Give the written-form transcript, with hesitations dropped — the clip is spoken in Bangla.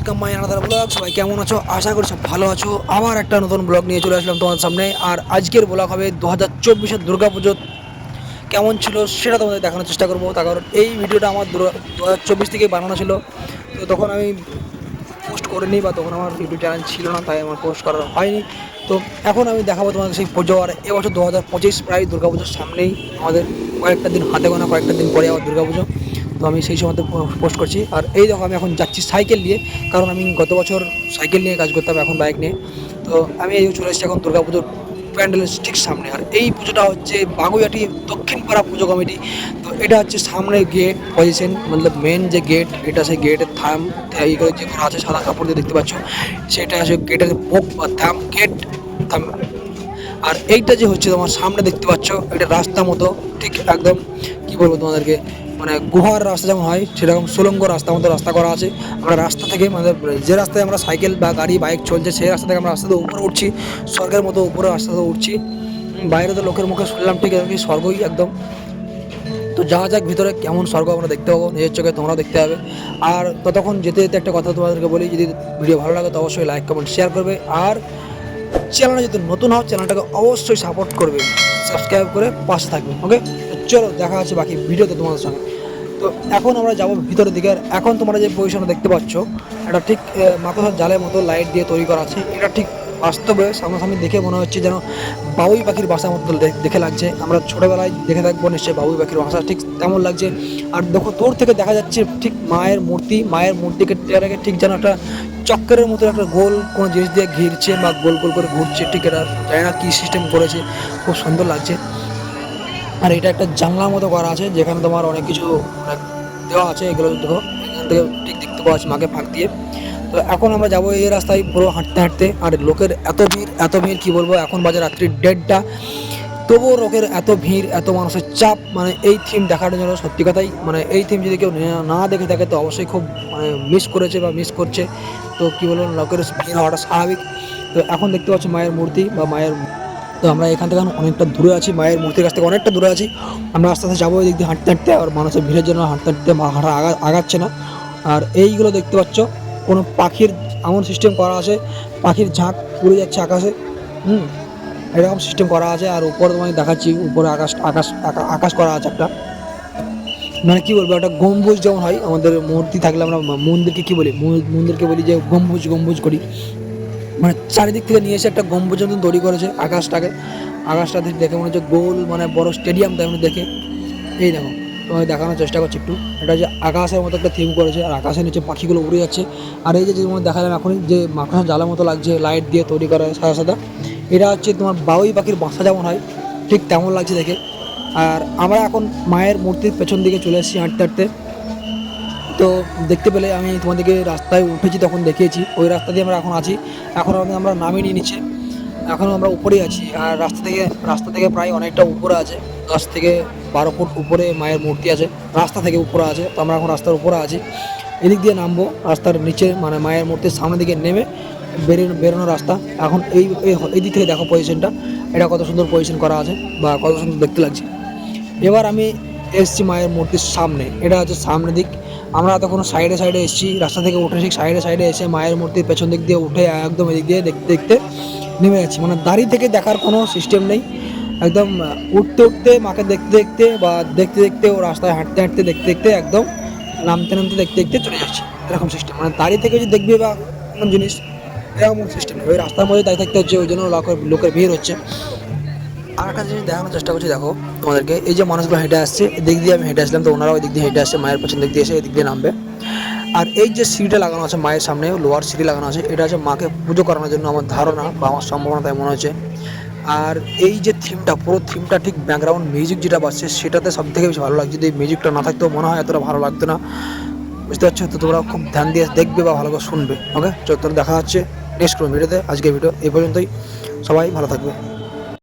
Welcome my another blog. সবাই কেমন আছো? আশা করি সব ভালো আছো। আবার একটা নতুন ব্লগ নিয়ে চলে আসলাম তোমাদের সামনে। আর আজকের ব্লগ হবে 2024-এর দুর্গাপুজো কেমন ছিল সেটা তোমাদের দেখানোর চেষ্টা করবো। তার কারণ এই ভিডিওটা আমার 2024 থেকে বানানো ছিল, তো তখন আমি পোস্ট করিনি বা তখন আমার ইউটিউব চ্যানেল ছিল না, তাই আমার পোস্ট করা হয়নি। তো এখন আমি দেখাবো তোমাদের সেই পুজো। আর এবছর 2025 প্রায় দুর্গাপুজোর সামনেই, আমাদের কয়েকটা দিন হাতে গোনা, কয়েকটা দিন পরে আবার দুর্গাপুজো। তো আমি সেই সময় পোস্ট করছি। আর এই দেখো আমি এখন যাচ্ছি সাইকেল নিয়ে, কারণ আমি গত বছর সাইকেল নিয়ে কাজ করতাম, এখন বাইক নিয়ে। তো আমি এই চলে এসেছি এখন দুর্গাপুজোর প্যান্ডেলের ঠিক সামনে। আর এই পুজোটা হচ্ছে বাগুইআটি দক্ষিণপাড়া পুজো কমিটি। তো এটা হচ্ছে সামনে গেট পজিশন, মতলব মেন যে গেট, এটা সেই গেটের থাম এই করে যে করা আছে সাদা কাপড় দিয়ে দেখতে পাচ্ছ, সেটা আছে গেটের মুখ বা থাম গেট থাম। আর এইটা যে হচ্ছে তোমার সামনে দেখতে পাচ্ছ, এটা রাস্তা মতো, ঠিক একদম কি বলবো তোমাদেরকে, মানে গুহার রাস্তা যেমন হয় সেরকম সুলঙ্গ রাস্তা মতো রাস্তা করা আছে। আমরা রাস্তা থেকে মানে যে রাস্তায় আমরা সাইকেল বা গাড়ি বাইক চলছে সেই রাস্তা থেকে আমরা রাস্তাতে উপরে উঠছি, স্বর্গের মতো উপরে রাস্তাতে উঠছি। বাইরে তো লোকের মুখে শুনলাম ঠিক আছে স্বর্গই একদম। তো যাওয়া যাক ভিতরে, কেমন স্বর্গ আমরা দেখতে পাবো, নিজের চোখে তোমরাও দেখতে হবে। আর ততক্ষণ যেতে যেতে একটা কথা তোমাদেরকে বলি, যদি ভিডিও ভালো লাগে তো অবশ্যই লাইক কমেন্ট শেয়ার করবে। আর চ্যানেলটা যদি নতুন হও চ্যানেলটাকে অবশ্যই সাপোর্ট করবে, সাবস্ক্রাইব করে পাশে থাকবে। ওকে, চলো দেখা হচ্ছে বাকি ভিডিওতে তোমাদের সঙ্গে। তো এখন আমরা যাবো ভিতরের দিকে। আর এখন তোমরা যে পজিশনটা দেখতে পাচ্ছ, এটা ঠিক মাকড়সার জালের মতো লাইট দিয়ে তৈরি করা আছে। এটা ঠিক বাস্তবে সামনাসামনি দেখে মনে হচ্ছে যেন বাবুই পাখির বাসার মতো দেখে লাগছে। আমরা ছোটোবেলায় দেখে থাকবো নিশ্চয়ই বাবুই পাখির বাসা, ঠিক তেমন লাগছে। আর দেখো দূর থেকে দেখা যাচ্ছে ঠিক মায়ের মূর্তি, মায়ের মূর্তিকে টেরাকে ঠিক যেন একটা চক্রের মতো একটা গোল কোনো জিনিস দিয়ে ঘিরছে বা গোল গোল করে ঘুরছে, ঠিক এটা জানি না কী সিস্টেম করেছে, খুব সুন্দর লাগছে। আর এটা একটা জানলার মতো করা আছে, যেখানে তোমার অনেক কিছু মানে দেওয়া আছে। এগুলো দেখো এখান থেকে ঠিক দেখতে পাওয়া যাচ্ছে মাকে ফাঁক দিয়ে। তো এখন আমরা যাবো এই রাস্তায় পুরো হাঁটতে হাঁটতে। আর লোকের এত ভিড় কী বলবো, এখন বাজে রাত্রি 1:30, তবুও লোকের এত ভিড়, এত মানুষের চাপ। মানে এই থিম দেখার জন্য সত্যি কথাই, মানে এই থিম যদি কেউ না দেখে থাকে তো অবশ্যই খুব মানে মিস করেছে বা মিস করছে। তো কী বলবো, লোকের ভিড় হওয়াটা স্বাভাবিক। তো এখন দেখতে পাচ্ছি মায়ের মূর্তি বা মায়ের, তো আমরা এখান থেকে অনেকটা দূরে আছি, মায়ের মূর্তির কাছ থেকে অনেকটা দূরে আছি। আমরা আস্তে আস্তে যাবো ওই দিক দিয়ে হাঁটতে হাঁটতে। আর মানুষের ভিড়ের জন্য হাঁটতে হাঁটতে হাঁটা আগাচ্ছে না। আর এইগুলো দেখতে পাচ্ছ কোনো পাখির এমন সিস্টেম করা আছে, পাখির ঝাঁক উড়ে যাচ্ছে আকাশে। এরকম সিস্টেম করা আছে। আর উপরে তোমায় দেখাচ্ছি, উপরে আকাশ আকাশ আকাশ করা আছে একটা, মানে কী বলবো, একটা গম্বুজ যেমন হয় আমাদের মূর্তি থাকলে আমরা মন্দিরকে কী বলি, মন্দিরকে বলি যে গম্বুজ গম্বুজ করি। মানে চারিদিক থেকে নিয়ে এসে একটা গম্বুজ মতন তৈরি করেছে আকাশটা দেখে মনে হচ্ছে গোল, মানে বড় স্টেডিয়াম তেমনি দেখে। এই দেখো তোমায় দেখানোর চেষ্টা করছি একটু, এটা যে আকাশের মতো একটা থিম করেছে, আর আকাশের নিচে পাখিগুলো উড়ে যাচ্ছে। আর এই যে তোমার দেখালাম এখনই যে মাকড়সার জালের মতো লাগছে, লাইট দিয়ে তৈরি করা সাদা সাদা, এটা হচ্ছে তোমার বাবুই পাখির বাসা যেমন হয় ঠিক তেমন লাগছে দেখে। আর আমরা এখন মায়ের মূর্তির পেছন দিকে চলে এসেছি হাঁটতে হাঁটতে। তো দেখতে পেলে আমি তোমাদেরকে রাস্তায় উঠেছি তখন দেখিয়েছি, ওই রাস্তা দিয়ে আমরা এখন আছি। এখন আমরা নামিয়ে নিয়ে নিচে, এখনও আমরা উপরেই আছি। আর রাস্তা থেকে প্রায় অনেকটা উপরে আছে, 10 থেকে 12 ফুট উপরে মায়ের মূর্তি আছে, রাস্তা থেকে উপরে আছে। তো আমরা এখন রাস্তার উপরে আছি, এদিক দিয়ে নামবো রাস্তার নিচে, মানে মায়ের মূর্তির সামনের দিকে নেমে বেরোনোর রাস্তা। এখন এই দিক থেকে দেখো পজিশনটা, এটা কত সুন্দর পজিশন করা আছে বা কত সুন্দর দেখতে লাগছে। এবার আমি এসছি মায়ের মূর্তির সামনে, এটা হচ্ছে সামনের দিক। আমরা এতক্ষণ সাইডে এসেছি, রাস্তা থেকে উঠে ঠিক সাইডে এসে মায়ের মূর্তির পেছন দিক দিয়ে উঠে একদম এদিক দিয়ে দেখতে দেখতে নেমে যাচ্ছি। মানে দাঁড়িয়ে থেকে দেখার কোনো সিস্টেম নেই, একদম উঠতে উঠতে মাকে দেখতে দেখতে বা দেখতে দেখতে ও রাস্তায় হাঁটতে হাঁটতে দেখতে দেখতে একদম নামতে নামতে দেখতে দেখতে চলে যাচ্ছি, এরকম সিস্টেম। মানে দাঁড়িয়ে থেকে যদি দেখবে বা কোনো জিনিস, এরকম সিস্টেম ওই রাস্তার মধ্যে দাঁড়িয়ে থাকতে হচ্ছে, ওই জন্য লোকের ভিড় হচ্ছে। আর একটা জিনিস দেখানোর চেষ্টা করছি, দেখো তোমাদেরকে, এই যে মানুষগুলো হেঁটে আসছে এদিক দিয়ে, আমি হেঁটে আসলাম, তো ওনারাও ওই দিক দিয়ে হেঁটে আসছে, মায়ের পেছন দিক দিয়ে এসে এদিক দিয়ে নামবে। আর এই যে সিঁড়িটা লাগানো আছে মায়ের সামনে, লোহার সিঁড়ি লাগানো আছে, এটা হচ্ছে মাকে পুজো করানোর জন্য আমার ধারণা বা আমার সম্ভাবনা তাই মনে হচ্ছে। আর এই যে থিমটা, পুরো থিমটা ঠিক ব্যাকগ্রাউন্ড মিউজিক যেটা বাজছে সেটাতে সব থেকে বেশি ভালো লাগছে। যদি এই মিউজিকটা না থাকতো মনে হয় এতটা ভালো লাগতো না, বুঝতে পারছো? তো তোমরা খুব ধ্যান দিয়ে দেখবে বা ভালো করে শুনবে। ওকে, চলো দেখা হচ্ছে নেক্সট কোনো ভিডিওতে। আজকের ভিডিও এই পর্যন্তই, সবাই ভালো থাকবে।